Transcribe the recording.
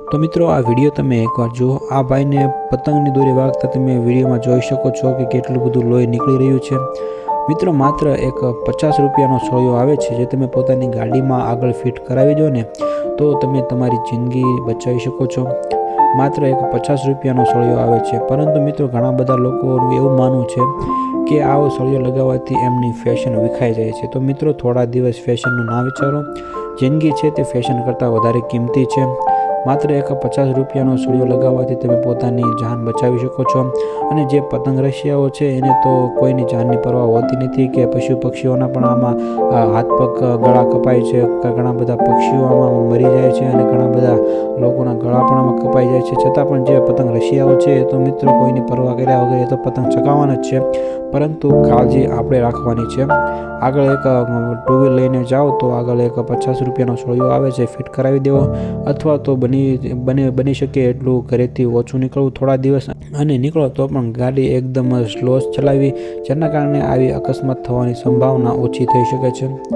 तो मित्रों आ विडियो तमे एकवार जो आ भाई ने पतंगनी दोरी वागता तमे विडियोमां जोई शको छो कि केटલું બધું લોહી નીકળી રહ્યું છે। मित्रों मात्र एक 50 રૂપિયાનો સળિયો આવે છે જે તમે પોતાની ગાડીમાં આગળ ફિટ કરાવી દો ને તો તમે તમારી જિંદગી બચાવી શકો છો। માત્ર એક 50 રૂપિયાનો સળિયો આવે છે, પરંતુ મિત્રો ઘણા બધા લોકોનું એવું માનવું છે કે આવો સળિયો લગાવવાથી એમની ફેશન વિખાઈ જાય છે। તો મિત્રો થોડા દિવસ ફેશનનું ના વિચારો, જિંદગી છે તે ફેશન કરતાં વધારે કિંમતી છે। मात्र एक 50 રૂપિયાનો સળિયો લગાવવાથી તમે પોતાની જાન બચાવી શકો છો। અને જે પતંગ રશિયાઓ છે એને તો કોઈની જાનની પરવા હોતી નથી કે પશુ પક્ષીઓના પણ આમાં હાથ પગ ગળા કપાય છે, ઘણા બધા પક્ષીઓ આમાં મરી જાય છે અને ઘણા બધા લોકોના ગળા પણ આમાં કપાઈ જાય છે। છતાં પણ જે પતંગ રશિયાઓ છે એ તો મિત્રો કોઈની પરવા કર્યા વગર એ તો પતંગ ચગાવવાના જ છે, પરંતુ કાળજી આપણે રાખવાની છે। આગળ એક ટુ વ્હીલ લઈને જાઓ તો આગળ એક 50 રૂપિયાનો સળિયો આવે છે, ફિટ કરાવી દેવો, અથવા તો બની શકે એટલું ઘરેથી ઓછું નીકળવું થોડા દિવસ, અને નીકળો તો પણ ગાડી એકદમ સ્લો ચલાવવી, જેના કારણે આવી અકસ્માત થવાની સંભાવના ઓછી થઈ શકે છે।